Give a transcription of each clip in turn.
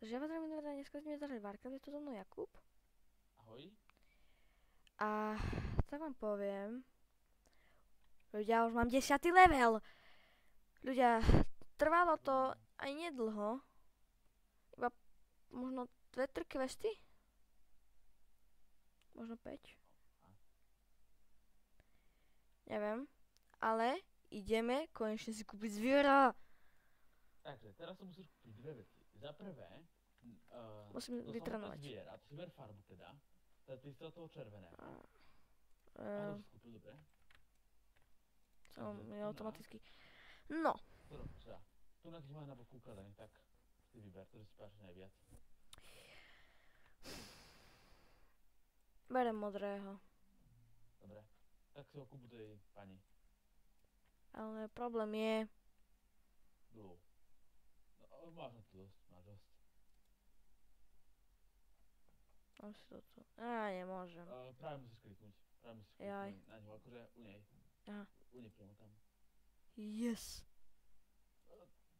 Takže ja vás zdravím, dneska sme zahrali Warcraft, je tu so mnou Jakub. Ahoj. A tak vám poviem, ľudia, už mám 10. level. Ľudia, trvalo to aj nedlho. Iba možno 2-3 questy? Možno 5? Neviem. Ale ideme konečne si kúpiť zviera. Takže teraz si musíš kúpiť dve veci. Za prvé, Musím do vytrénovať. zviera, to si ver farbu teda. Ty si od toho červeného. A Uh, to si kúpil, dobre? som Takže je tu automaticky. No, teda, tu na keď máš na boku ukladaný, tak si vyber, to, že si páči najviac. berem modrého. Dobre. Tak si ho kúpu tej pani. Ale problém je, Blue. No, máš na to dosť, máš dosť. mám si toto. Nemôžem. Práve musíš kliknúť. Práve musíš Jaj. kliknúť na ňu, akože u nej. Aha. U nej priamo tam. Yes.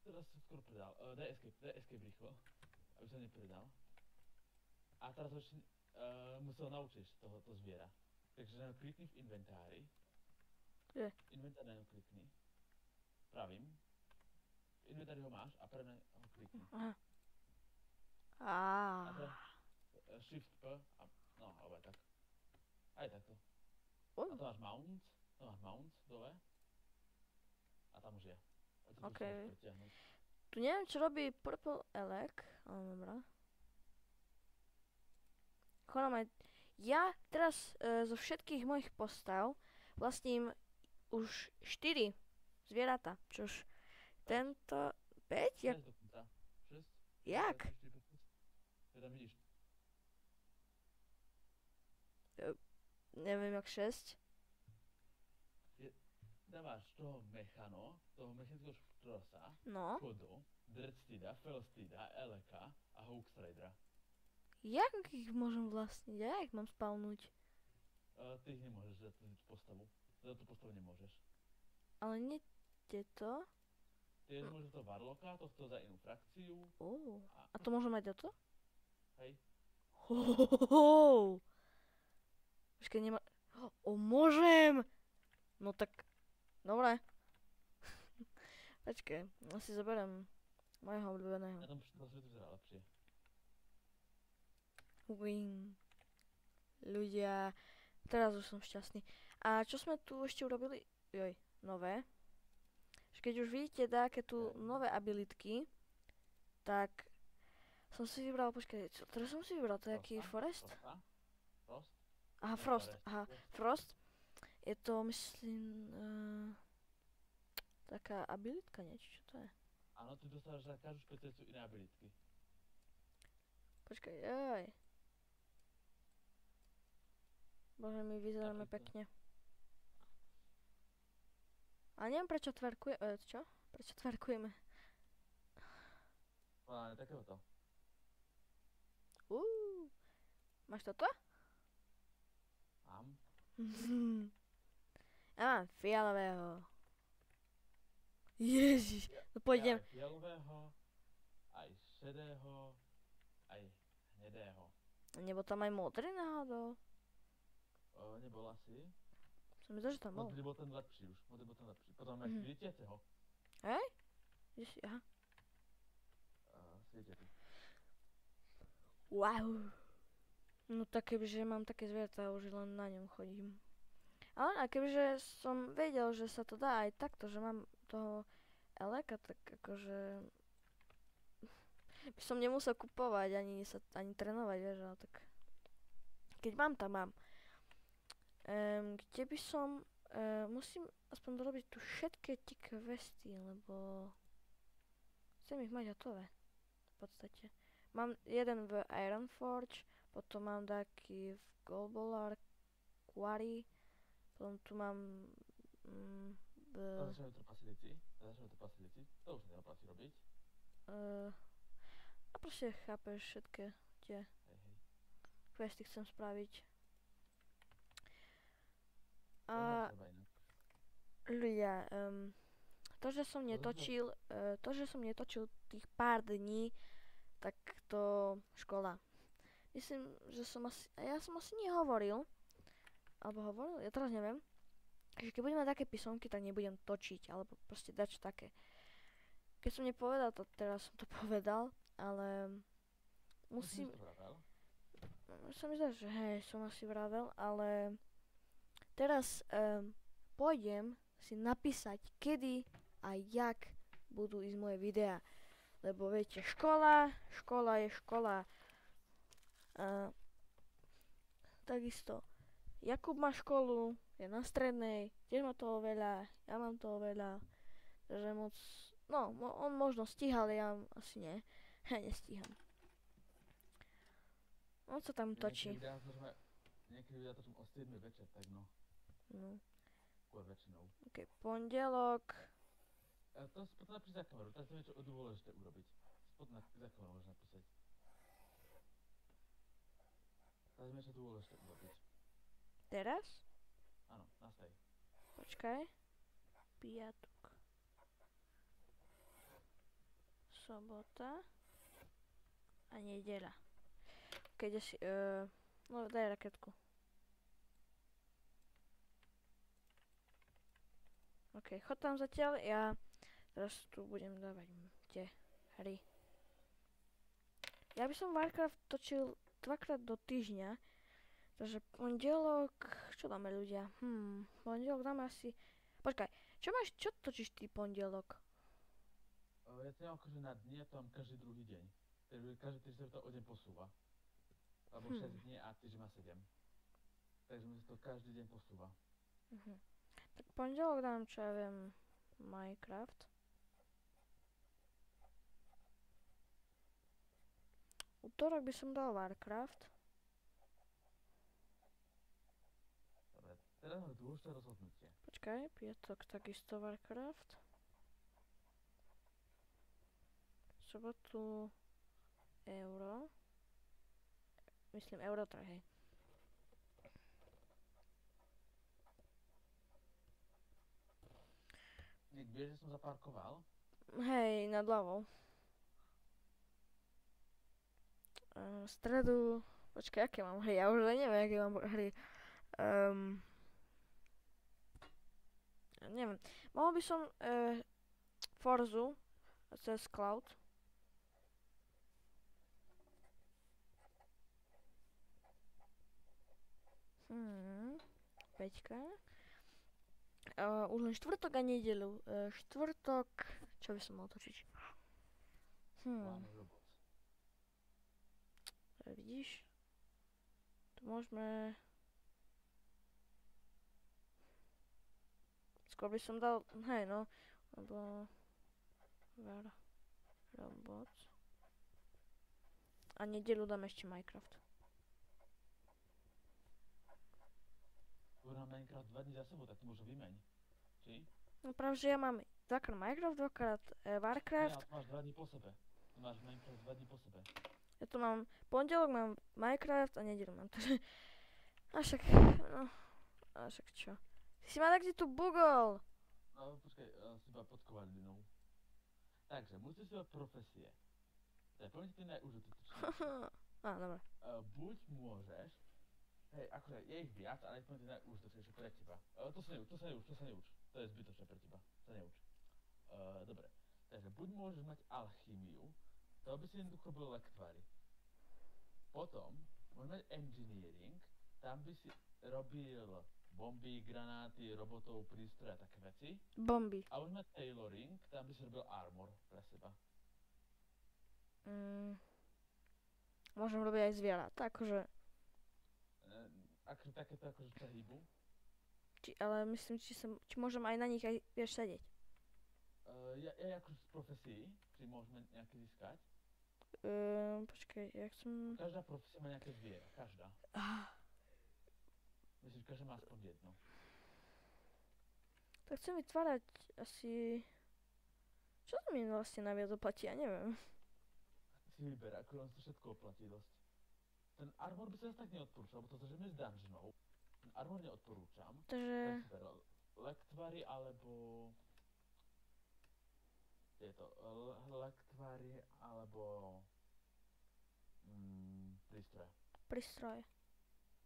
Teraz sa skoro predal. Daj escape rýchlo, aby sa nepredal. A teraz ho ešte musel naučiť tohoto zviera. Takže na ňu klikni v inventári. Kde? Inventár na ňu klikni. Pravým. V inventári ho máš a pre na ho klikni. Aha. A teraz Shift P a no, alebo aj tak. Aj takto. A to máš mount dole. A tam už je. OK. Tu neviem, čo robí Purple Elec, ale dobrá. Ja teraz zo všetkých mojich postav vlastním už 4 zvieratá. Čož tento 5? 6 dokonca. 6? Jak? Teda vidíš. Neviem, jak 6. Dávaš toho mechanického štrosa, No. Kodo, Dreadsteeda, Felsteeda, Eleka a Hookstradera. Jak ich môžem vlastniť? Ja ich mám spavnúť? Ty ich nemôžeš za tú postavu. Za tú postavu nemôžeš. Ale nie tieto. Ty môžeš to Warlocka, tohto za inú frakciu. A to môžem mať toto? Hej. Počkaj, môžem! No tak, dobre. Počkaj, si zoberiem mojho obľúbeného. Na tom svetu vyzerá lepšie. Wing. Ľudia, teraz už som šťastný. A čo sme tu ešte urobili? Nové. Keď už vidíte také tu nové abilitky, tak som si vybral, počkaj, ktoré som si vybral? To je aký Forest? Frost? Aha, Frost. Je to, myslím, taká abilitka niečo, čo to je? Áno, ty dostávaš za každú špecialitu iné abilitky. Počkaj, Bože, my vyzeráme pekne. A neviem, prečo tverkujeme, čo? Prečo tverkujeme? Máme takéhoto. Máš toto? Mám. Ja mám fialového. Ježiš, no pôjdem. Ja aj fialového, aj šedého, aj hnedého. Nebol tam aj modrý náhodou? Nebol asi. Som myslel, že tam bol. Modrý bol ten lepší už. Potom máš svietiaceho. Hej? Aha. Svietiaci. Wow. No tak kebyže mám také zvieratá, už len na ňom chodím. Ale a kebyže som vedel, že sa to dá aj takto, že mám toho Eleka, tak akože by som nemusel kupovať, ani trénovať, vieš, ale tak keď mám, tam mám. Kde by som, musím aspoň dorobiť tu všetky tie questy, lebo chcem ich mať hotové, v podstate. Mám jeden v Ironforge, potom mám taký v Golbolar Quarry, potom tu mám Začneme to pasilici. To už neoplatí robiť. A proste chápeš všetky tie questy chcem spraviť. A ľudia, to, že som netočil tých pár dní, tak to škola. Myslím, že ja som asi nehovoril, alebo hovoril, ja teraz neviem, že keď budem mať také písomky, tak nebudem točiť, alebo proste dačo také. Keď som nepovedal to, teraz som to povedal, ale musím, To vravel. sa mi zdá, že hej, som asi vravel, ale teraz pôjdem si napísať, kedy a jak budú ísť moje videá. Lebo viete, škola je škola. Takisto Jakub má školu, je na strednej, tiež má toho veľa, ja mám toho veľa, takže moc, no, on možno stíha, ale ja asi nie, ja nestíham. On sa tam točí. Niekedy videá točím o 7 večer, tak no, No, skôr väčšinou. ok, pondelok, To spod napíš za kameru, tak to niečo dôležité urobiť. Za kameru môžeš napísať. Tak niečo dôležité urobiť. teraz, Áno, nastaj. počkaj, piatok, sobota a nedeľa. Keď si, no daj raketku. Ok, chod tam zatiaľ, ja teraz tu budem dávať tie hry. Ja by som Warcraft točil 2-krát do týždňa, takže pondelok, čo dáme ľudia? Pondelok dáme asi, počkaj, čo točíš ty pondelok? Ja to mám akože na dni, ja to mám každý druhý deň. Takže každý týždeň to o deň posúva. Alebo 6 dní a týždeň má 7. Takže mi to každý deň posúva. Tak pondelok dám, čo ja viem, Minecraft. Utorok by som dal Warcraft. Dobre, teraz máme dôležité rozhodnutie. Počkaj, piatok takisto Warcraft. Sobotu Euro. Myslím Eurotrack, hej. Niek vieš, že som zaparkoval? Hej, nad ľavou. Stredu, počkaj, aké mám hry? Ja už neviem, aké mám hry. Neviem. Mohol by som Forzu cez Cloud. Peťka. Už len štvrtok a nedeľu. Štvrtok, čo by som mal točiť? One Robot. Vidíš? Tu môžeme... Skôr by som dal, hej no, lebo... Robot. A nedeľu dám ešte Minecraft. Uhrám Minecraft 2 dní za sebou, tak to možno vymeň. Či? No práve, že ja mám 2-krát Minecraft, 2-krát Warcraft. Nie, ale máš 2 dní po sebe. Ty máš Minecraft 2 dní po sebe. Ja tu mám pondelok, mám Minecraft a nedeľu mám to. A však, no, a však čo? Ty si ma tak tu bugol! No počkaj, si iba pod kovadlinou. Takže, musíš si mať profesie. To je plne tie najúžitočnejšie. Dobre. Buď môžeš, hej, akože je ich viac, ale je plne tie najúžitočnejšie pre teba. To sa neuč. To je zbytočné pre teba. Sa neuč. Dobre. Takže, buď môžeš mať alchýmiu, to by si jednoducho bol lektvary. Potom, môžeš mať engineering, tam by si robil bomby, granáty, robotov, prístroje a také veci. Bomby. A môžeš mať tailoring, tam by si robil armor pre seba. Môžem robiť aj zvieratá, akože... Akože takéto akože sa hýbu. Ale myslím, či môžem aj na nich aj, vieš, sedieť. Ja akože z profesí, či môžeme nejaké získať. Počkaj, jak som... Každá profesia má nejaké zviera, každá. Myslím, že každá má aspoň jedno. Tak chcem vytvárať asi... Čo to mi vlastne najviac oplatí, ja neviem. Si vyber, ako on to všetko oplatí dosť. Ten armor by sa zase tak neodporúčal, lebo to zažijeme z dungeonov. Ten armor neodporúčam. Takže... Tak si ver lektvary alebo... Lektvary alebo... Prístroje.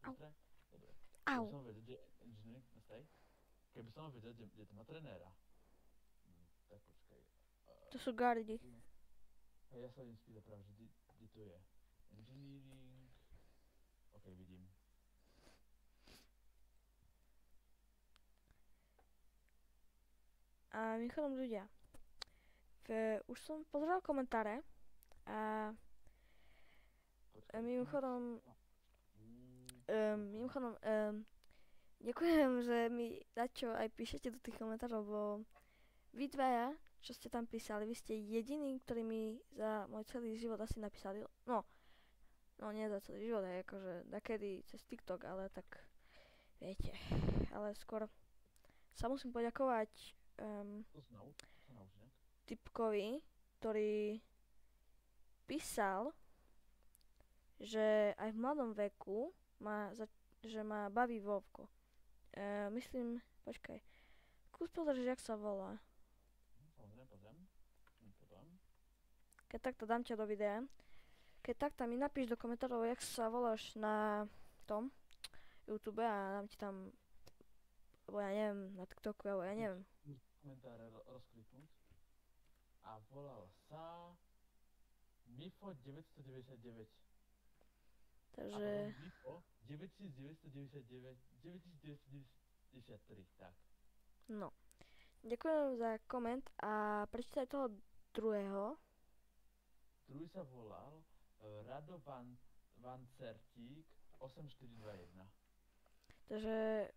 Au. Dobre? Dobre. Au. Keby som vedel, že engineering, nastaj. Keby som vedel, že to má trenéra. Tak počkaj. To sú gardi. Hej, ja sa idem spýtať práve, že kde to je. Engineering. OK, vidím. A mimochodom ľudia, už som pozeral komentáre a Počkaj. mimochodom, mimochodom, ďakujem, že mi dačo aj píšete do tých komentárov, lebo vy dvaja, čo ste tam písali, vy ste jediní, ktorí mi za môj celý život asi napísali, no nie za celý život, aj akože dakedy cez TikTok, ale tak viete, ale skôr sa musím poďakovať To sa nauč, ne? typkovi, ktorý písal, že aj v mladom veku že ma baví Vovko. Myslím, počkaj, skús pozrieť, že jak sa volá. Samozrejme, pozriem. Potom. Keď takto dám ťa do videa. Keď tak tam mi napíš do komentárov, jak sa voláš na tom YouTube a dám ti tam, alebo ja neviem, na TikToku, alebo ja neviem. Komentáre rozkliknúť. A volal sa Mifo 999. Takže, A potom Mifo 9999 9993, tak. no. Ďakujem za koment a prečítaj toho druhého. Druhý sa volal Rado Vancertík 8421. Takže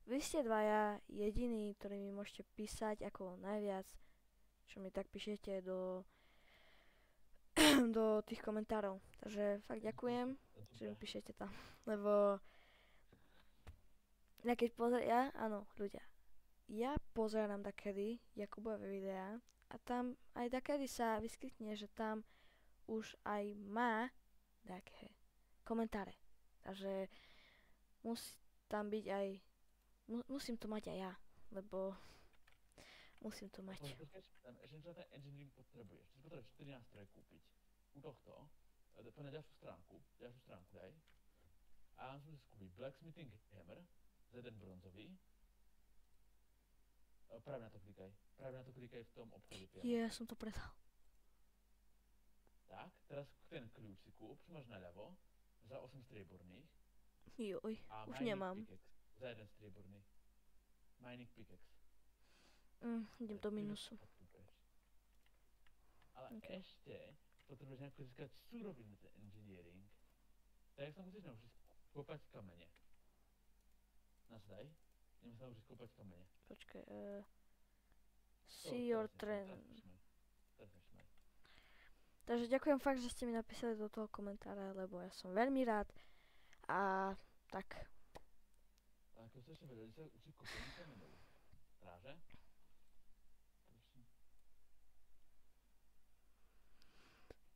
vy ste dvaja jediní, ktorí mi môžete písať ako najviac, čo mi tak píšete do tých komentárov. Takže fakt ďakujem, že mi píšete tam, lebo ja keď áno, ľudia, ja pozerám dakedy Jakubové videá a tam aj dakedy sa vyskytne, že tam už aj má také komentáre. Takže musí tam byť aj, musím to mať aj ja, lebo musím to mať. Počkaj, ešte niečo na ten engineering potrebuješ. Ty potrebuješ 4 nástroje kúpiť. U tohto, na ďalšiu stránku daj. A musíš kúpiť Blacksmithing Hammer, za jeden bronzový. Práve na to klikaj v tom obchode priamo. Ja som to predal. Tak, teraz ten kľúč si kúp, čo máš naľavo, za 8 strieborných. Joj, A už mining nemám. pickaxe, za jeden strieborný. Mining pickaxe. Idem do minusu. Ale Okay. ešte potrebuješ nejako získať surovinu na ten engineering. Tak sa musíš naučiť kopať kamene. Nasledaj. Ideme sa naučiť kopať kamene. Počkaj, see your trend. Teraz nešmaj. Takže ďakujem fakt, že ste mi napísali do toho komentára, lebo ja som veľmi rád. A tak. A ako ste ešte vedeli sa učiť kopanie kamenov? Stráže? Prosím.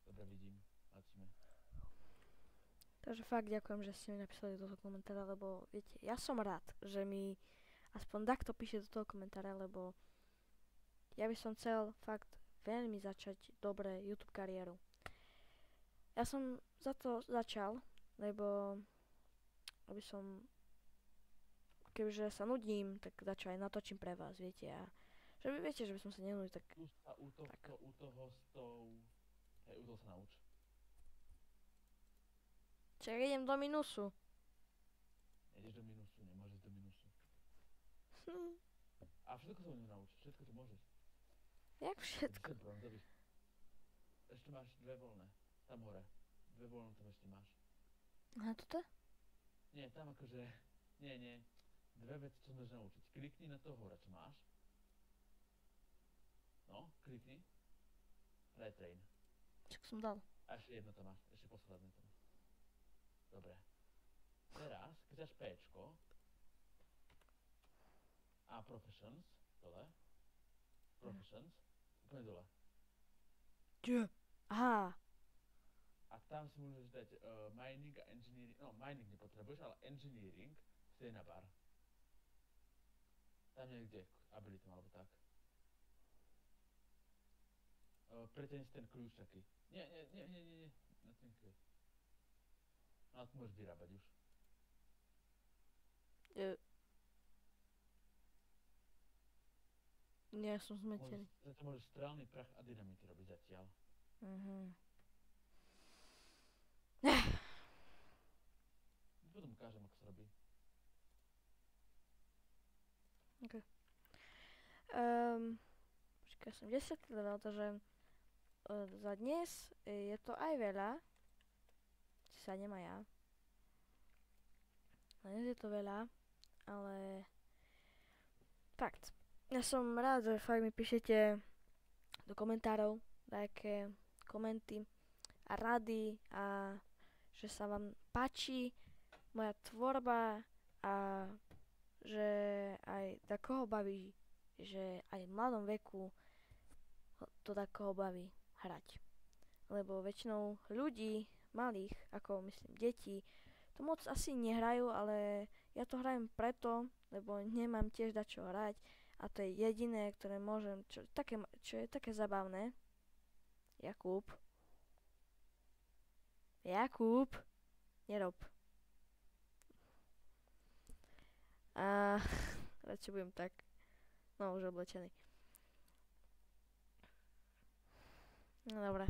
Dobre, vidím. Mlčíme. Takže fakt ďakujem, že ste mi napísali do toho komentára, lebo viete, ja som rád, že mi aspoň takto píše do toho komentára, lebo ja by som chcel fakt veľmi začať dobre YouTube kariéru. Ja som za to začal, lebo aby som, kebyže sa nudím, tak začal aj natočím pre vás, viete, a že vy viete, že by som sa nenudil, tak Tu sa u toho s tou... Hej, u toho sa nauč. čak idem do minusu. Nejdeš do minusu, nemôžeš do minusu. A všetko sa u neho nauč, všetko to môžeš. Jak všetko? Ešte máš dve voľné, tam hore. Dve voľné tam ešte máš. A toto? Nie, tam akože... Nie. Dve veci, čo môžeš naučiť. Klikni na to hore, čo máš. No, klikni. Retrain. Čak som dal. A ešte jedno tam máš, ešte posledné tam. Dobre. Teraz, keď dáš Pčko a Professions, dole. Professions, úplne dole. Čo? Aha. A tam si môžeš dať mining a engineering, no mining nepotrebuješ, ale engineering si daj na bar. Tam niekde, abilitom alebo tak. Preteň si ten kľúč taký. Nie, na ten kľúč. No a to môžeš vyrábať už. Nie, som zmetený. Zatiaľ môžeš strelný prach a dynamity robiť zatiaľ. Potom ukážem, ako sa robí. Počkaj, som 10 level, takže za dnes je to aj veľa. Si sa nemá ja. Dnes je to veľa, ale fakt. Ja som rád, že fakt mi píšete do komentárov nejaké komenty a rady a že sa vám páči moja tvorba a že aj takoho baví, že aj v mladom veku to takoho baví hrať. Lebo väčšinou ľudí malých, ako myslím deti, to moc asi nehrajú, ale ja to hrajem preto, lebo nemám tiež dačo hrať a to je jediné, ktoré môžem, čo je také zabavné. Jakub, nerob. A radšej budem tak, no už oblečený. No dobré.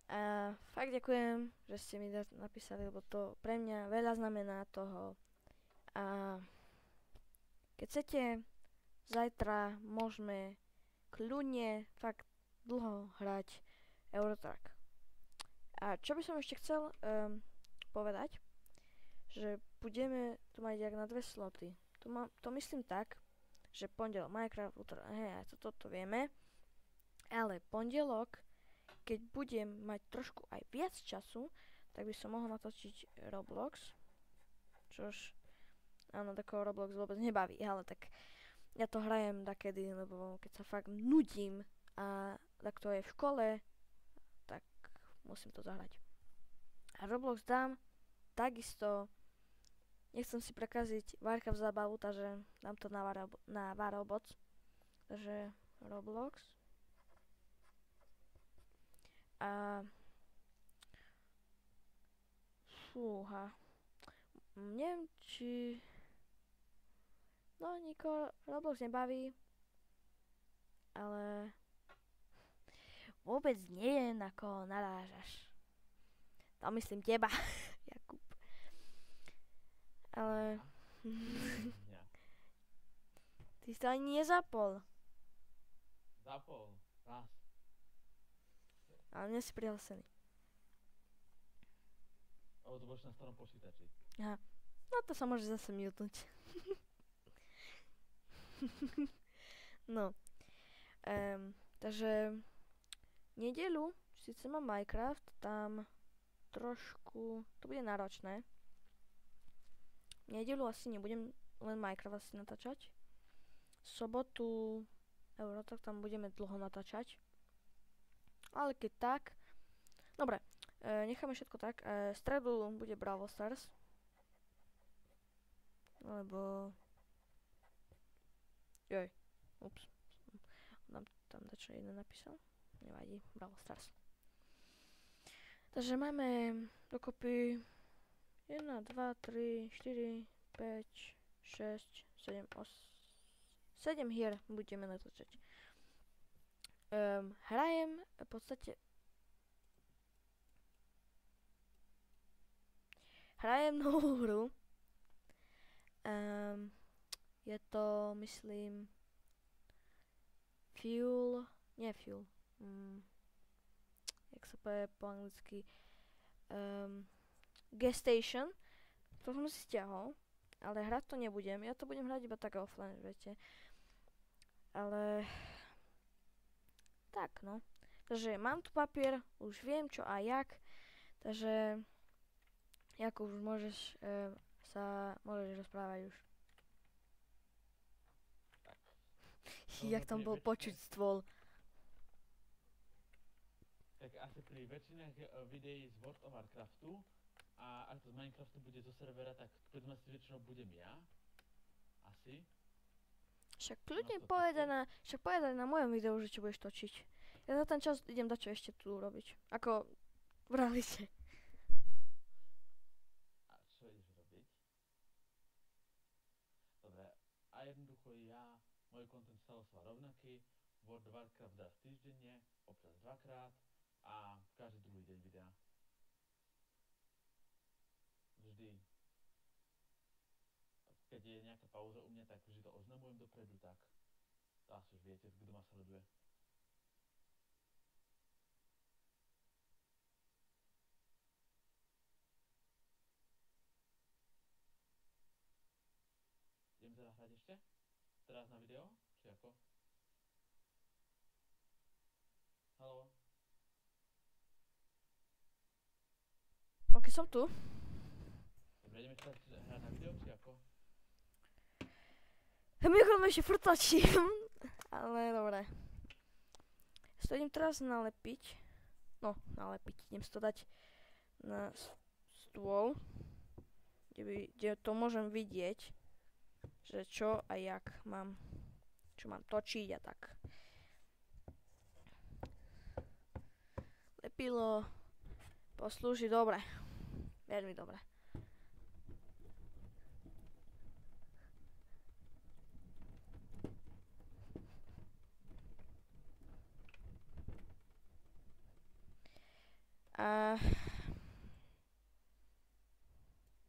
A fakt ďakujem, že ste mi napísali, lebo to pre mňa veľa znamená toho. A keď chcete, zajtra môžeme kľudne fakt dlho hrať Eurotrack. A čo by som ešte chcel povedať, že budeme tu mať jak na 2 sloty. To myslím tak, že pondelok Minecraft, toto vieme, ale pondelok, keď budem mať trošku aj viac času, tak by som mohol natočiť Roblox, čož áno, takého Roblox vôbec nebaví, ale tak ja to hrajem takedy, lebo keď sa fakt nudím a tak to je v škole, tak musím to zahrať. A Roblox dám takisto, nechcem si prekaziť Warcraft zábavu, takže dám to na Varobots. Takže Roblox. A fúha. Neviem, či nikoho Roblox nebaví, ale vôbec neviem, na koho narážaš. To myslím teba, Jakub. Ale ty si to ani nezapol. Zapol, raz. Ale nie si prihlásený. Ale to budeš na starom počítači. Aha. No to sa môže zase mutnúť. No. Takže nedeľu, síce mám Minecraft, tam trošku, to bude náročné. Nedeľu asi nebudem len Minecraft asi natáčať. Sobotu Eurotrack tam budeme dlho natáčať. Ale keď tak, dobre, necháme všetko tak. Stredu bude Brawl Stars. Lebo ups. Tam dačo jedno napísal. Nevadí, Brawl Stars. Takže máme dokopy 1, 2, 3, 4, 5, 6, 7, 8, 7 hier budeme natáčať. Hrajem v podstate novú hru. Je to, myslím, jak sa povie po anglicky, Gestation. To som si stiahol, ale hrať to nebudem. Ja to budem hrať iba tak offline, viete. Ale tak, no. Takže mám tu papier, už viem čo a jak. Takže Jakub, už môžeš rozprávať už. Jak tam bol počuť stôl. Tak asi pri väčšinách videí z World of Warcraftu a ak to z Minecraftu bude zo servera, tak povedzme si väčšinou budem ja. Asi. Však kľudne povedaj na mojom videu, že čo budeš točiť. Ja za ten čas idem dať čo ešte tu robiť. Ako vrali ste. dvakrát raz týždenne, občas dvakrát a každý druhý deň videa. Vždy. Keď je nejaká pauza u mňa, tak vždy to oznamujem dopredu, tak to asi už viete, kto ma sleduje. Idem teda hrať ešte? Teraz na video? Či ako? Haló? Ok, som tu. Dobre, ideme teraz hrať na video, či ako? Mikrofón ešte furt tlačím, ale dobre. Idem teraz nalepiť. No, nalepiť. Idem si to dať na stôl, kde to môžem vidieť, že čo a jak mám, čo mám točiť a tak. Lepidlo poslúži dobre. Veľmi dobre.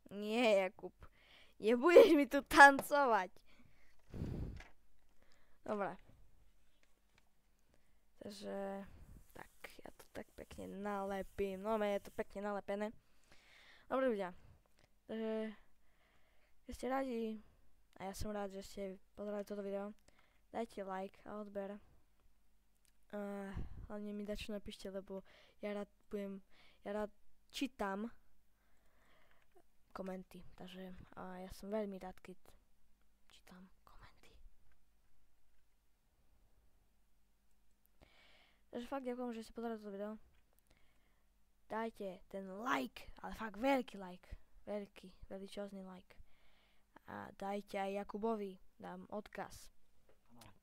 Nie, Jakub. Nebudeš mi tu tancovať. Dobre. Takže tak, ja to tak pekne nalepím. No, je to pekne nalepené. Dobre ľudia. Takže keď ste radi, a ja som rád, že ste pozerali toto video, dajte like a odber. Hlavne mi dačo napíšte, lebo ja rád čítam komenty, takže ja som veľmi rád, keď čítam komenty. Takže fakt ďakujem, že ste pozerali toto video. Dajte ten like, ale fakt veľký like, veličozný like. A dajte aj Jakubovi, dám odkaz.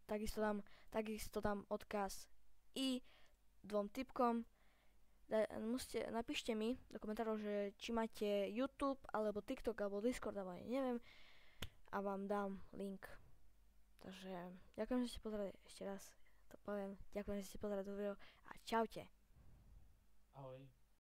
Takisto dám odkaz i dvom typkom. Napíšte mi do komentárov, že či máte YouTube, alebo TikTok, alebo Discord, alebo neviem. A vám dám link. Takže ďakujem, že ste pozerali. Ešte raz to poviem. Ďakujem, že ste pozerali to video. A čaute. Ahoj.